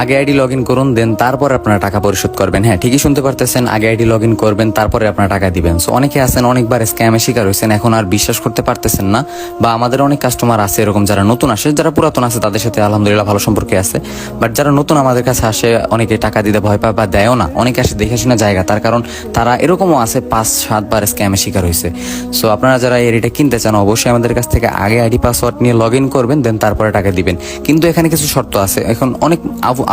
আগে ID log in করুন, দেন তারপর আপনারা টাকা পরিশোধ করবেন। হ্যাঁ, ঠিকই শুনতে পারতেছেন, আগে আইডি লগ ইন করবেন তারপরে আপনারা টাকা দিবেন। সো অনেকে আছেন অনেকবার স্ক্যামের শিকার হয়েছেন, এখন আর বিশ্বাস করতে পারতেছেন না, বা আমাদের অনেক কাস্টমার আছে এরকম যারা নতুন আসে, যারা পুরাতন আছে তাদের সাথে আলহামদুলিল্লাহ ভালো সম্পর্কে আছে, বাট যারা নতুন আমাদের কাছে আসে অনেকে টাকা দিতে ভয় পায় বা দেয়ও না, অনেকে আসে দেখে শুনে জায়গা, তার কারণ তারা এরকমও আছে 5-7 বার স্ক্যামের শিকার হয়েছে। সো আপনারা যারা এই আইডিটা কিনতে চান অবশ্যই আমাদের কাছ থেকে আগে আইডি পাসওয়ার্ড নিয়ে লগ ইন করবেন, দেন তারপরে টাকা দিবেন। কিন্তু এখানে কিছু শর্ত আছে, এখন অনেক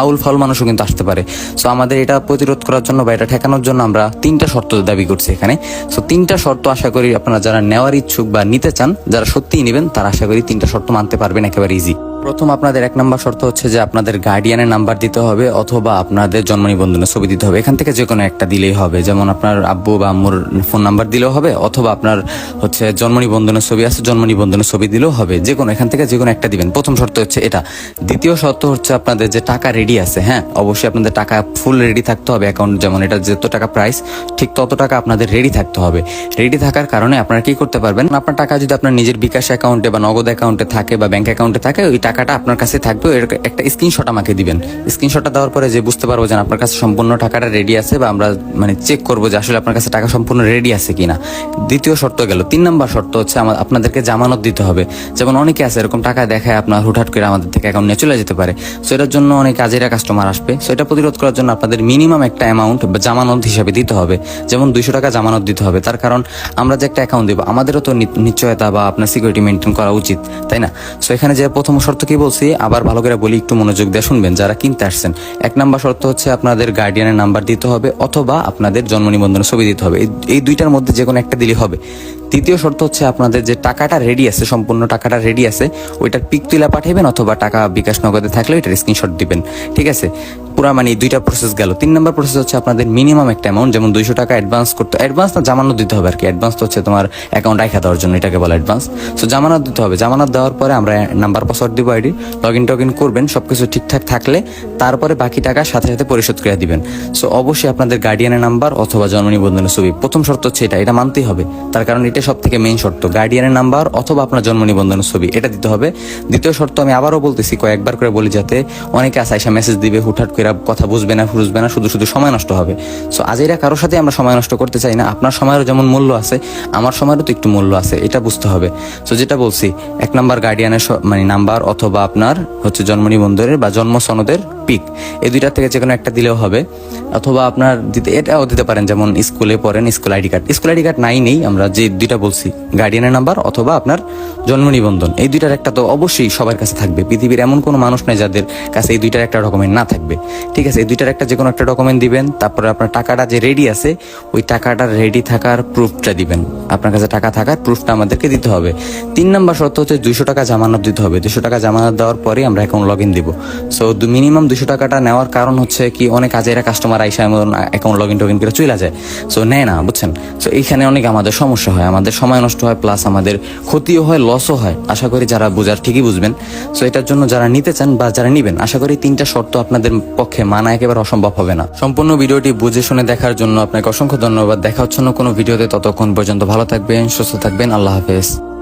আউল ফাউল মানুষও কিন্তু আসতে পারে। সো আমাদের এটা প্রতিরোধ করার জন্য বা এটা ঠেকানোর জন্য আমরা 3টা শর্ত দাবি করছি এখানে। সো 3টা শর্ত আশা করি আপনারা যারা নেওয়ার ইচ্ছুক বা নিতে চান, যারা সত্যিই নেবেন, তারা আশা করি 3টা শর্ত মানতে পারবেন একেবারে ইজি। প্রথম আপনাদের 1 নম্বর শর্ত হচ্ছে যে আপনাদের গার্ডিয়ানের নাম্বার দিতে হবে অথবা আপনাদের জন্ম নিবন্ধনের ছবি দিতে হবে। এখান থেকে যে কোনো একটা দিলেই হবে, যেমন আপনার আব্বু বা আম্মুর ফোন নাম্বার দিলেও হবে, অথবা আপনার হচ্ছে জন্ম নিবন্ধনের ছবি আছে, জন্ম নিবন্ধনের ছবি দিলেও হবে, যে কোনো এখান থেকে যে কোনো একটা দিবেন। প্রথম শর্ত হচ্ছে এটা। দ্বিতীয় শর্ত হচ্ছে আপনাদের যে টাকা রেডি আছে, হ্যাঁ অবশ্যই আপনাদের টাকা ফুল রেডি থাকতে হবে। অ্যাকাউন্ট যেমন এটা যত টাকা প্রাইস ঠিক তত টাকা আপনাদের রেডি থাকতে হবে। রেডি থাকার কারণে আপনারা কি করতে পারবেন, আপনার টাকা যদি আপনার নিজের বিকাশ অ্যাকাউন্টে বা নগদ অ্যাকাউন্টে থাকে বা ব্যাংক অ্যাকাউন্টে থাকে, ওই টাকাটা আপনার কাছে থাকবে, এর একটা স্ক্রিনশট আমাকে দিবেন। স্ক্রিনশটটা দেওয়ার পরে যে বুঝতে পারবো যে আপনার কাছে সম্পূর্ণ টাকাটা রেডি আছে, বা আমরা মানে চেক করবো যে আসলে আপনার কাছে টাকা সম্পূর্ণ রেডি আছে কিনা। দ্বিতীয় শর্ত গেল। 3 নম্বর শর্ত হচ্ছে আপনাদেরকে জামানত দিতে হবে। যেমন অনেকে আছে এরকম টাকা দেখায় আপনার হুটহাট করে আমাদের থেকে অ্যাকাউন্ট নিয়ে চলে যেতে পারে। সো এটার জন্য অনেক কাজেরা কাস্টমার আসবে। সো এটা প্রতিরোধ করার জন্য আপনাদের মিনিমাম একটা অ্যামাউন্ট জামানত হিসাবে দিতে হবে, যেমন 200 টাকা জামানত দিতে হবে। তার কারণ আমরা যে একটা অ্যাকাউন্ট দিব, আমাদেরও তো নিশ্চয়তা বা আপনার সিকিউরিটি মেনটেন করা উচিত, তাই না? সো এখানে যে প্রথম শর্ত কি বলছি আবার ভালো করে বলি, একটু মনোযোগ দিয়ে শুনবেন যারা কিনতে আসছেন। 1 নম্বর শর্ত হচ্ছে আপনাদের গার্ডিয়ানের নাম্বার দিতে হবে অথবা আপনাদের জন্ম নিবন্ধনের ছবি দিতে হবে। এই 2টার মধ্যে যে কোনো একটা দিলে হবে। তৃতীয় শর্ত হচ্ছে আপনাদের যে টাকাটা রেডি আছে, সম্পূর্ণ টাকাটা রেডি আছে, ওইটার পিক তুলে পাঠাবেন অথবা টাকা বিকাশ নগদে থাকলে ওইটার স্ক্রিনশট দিবেন। ঠিক আছে, পুরা মানে 2টা প্রসেস গেল। 3 নম্বর প্রসেস হচ্ছে আপনাদের মিনিমাম একটা অ্যামাউন্ট, যেমন 200 টাকা অ্যাডভান্স করতে, অ্যাডভান্স না জামানত দিতে হবে আর কি। অ্যাডভান্স তো হচ্ছে তোমার অ্যাকাউন্ট রাখা দেওয়ার জন্য, এটাকে বলে অ্যাডভান্স। সো জামানত দিতে হবে। জামানত দেওয়ার পরে আমরা নাম্বার পাসওয়ার্ড দিব, আইডি লগ ইন করবেন, সবকিছু ঠিকঠাক থাকলে তারপরে বাকি টাকা সাথে সাথে পরিশোধ করে দিবেন। সো অবশ্যই আপনাদের গার্ডিয়ানের নাম্বার অথবা জন্ম নিবন্ধনের ছবি, প্রথম শর্ত হচ্ছে এটা মানতেই হবে। তার কারণ এটা সব থেকে মেইন শর্ত, গার্ডিয়ানের নাম্বার অথবা আপনার জন্ম নিবন্ধনের ছবি, এটা দিতে হবে। দ্বিতীয় শর্ত আমি আবারও বলতেছি, কয়েকবার করে বলি, যাতে অনেকে আইসা মেসেজ দিবে, হুটহাট করে কথা বুঝবে না শুধু সময় নষ্ট হবে। সো আজ এরা কারোর সাথে আমরা সময় নষ্ট করতে চাই না। আপনার সময়েরও যেমন মূল্য আছে, আমার সময়েরও তো একটু মূল্য আছে, এটা বুঝতে হবে। সো যেটা বলছি, 1 নাম্বার গার্ডিয়ানের মানে নাম্বার অথবা আপনার হচ্ছে জন্ম নিবন্ধনের বা জন্ম সনদের পিক, এই 2টার থেকে যে কোনো একটা দিলেও হবে। অথবা আপনার এটাও দিতে পারেন, যেমন স্কুলে পড়েন, স্কুল আইডি কার্ড নেই, আমরা যে 2টা বলছি, গার্ডিয়ানের নাম্বার অথবা আপনার জন্ম নিবন্ধন, এই 2টার একটা তো অবশ্যই সবার কাছে থাকবে। পৃথিবীর এমন কোনো মানুষ নাই যাদের কাছে এই 2টার একটা ডকুমেন্ট না থাকবে। ঠিক আছে, এই 2টার একটা যে কোনো একটা ডকুমেন্ট দিবেন। তারপরে আপনার টাকাটা যে রেডি আছে, ওই টাকাটা রেডি থাকার প্রুফটা দিবেন। আপনার কাছে টাকা থাকার প্রুফটা আমাদেরকে দিতে হবে। 3 নম্বর শর্ত হচ্ছে 200 টাকা জামানত দিতে হবে। 200 টাকা জামানত দেওয়ার পরে আমরা অ্যাকাউন্ট লগ ইন দিব। সো মিনিমাম 200 টাকাটা নেওয়ার কারণ হচ্ছে কি, অনেক কাজেরা কাস্টমার আইসা এমন অ্যাকাউন্ট লগ ইন করে চলে যায়। সো নেয় না, বুঝছেন? সো এইখানে অনেক আমাদের সমস্যা হয়, আমাদের সময় নষ্ট হয়, প্লাস আমাদের ক্ষতিও হয়, লসও হয়। আশা করি যারা বোঝার ঠিকই বুঝবেন। সো এটার জন্য যারা নিতে চান বা যারা নিবেন, আশা করি 3টা শর্ত আপনাদের পক্ষে মানা একেবারে অসম্ভব হবে না। সম্পূর্ণ ভিডিওটি বুঝে শুনে দেখার জন্য আপনাকে অসংখ্য ধন্যবাদ। দেখা হচ্ছে না কোনো ভিডিওতে, ততক্ষণ পর্যন্ত ভালো থাকবেন, সুস্থ থাকবেন। আল্লাহ হাফেজ।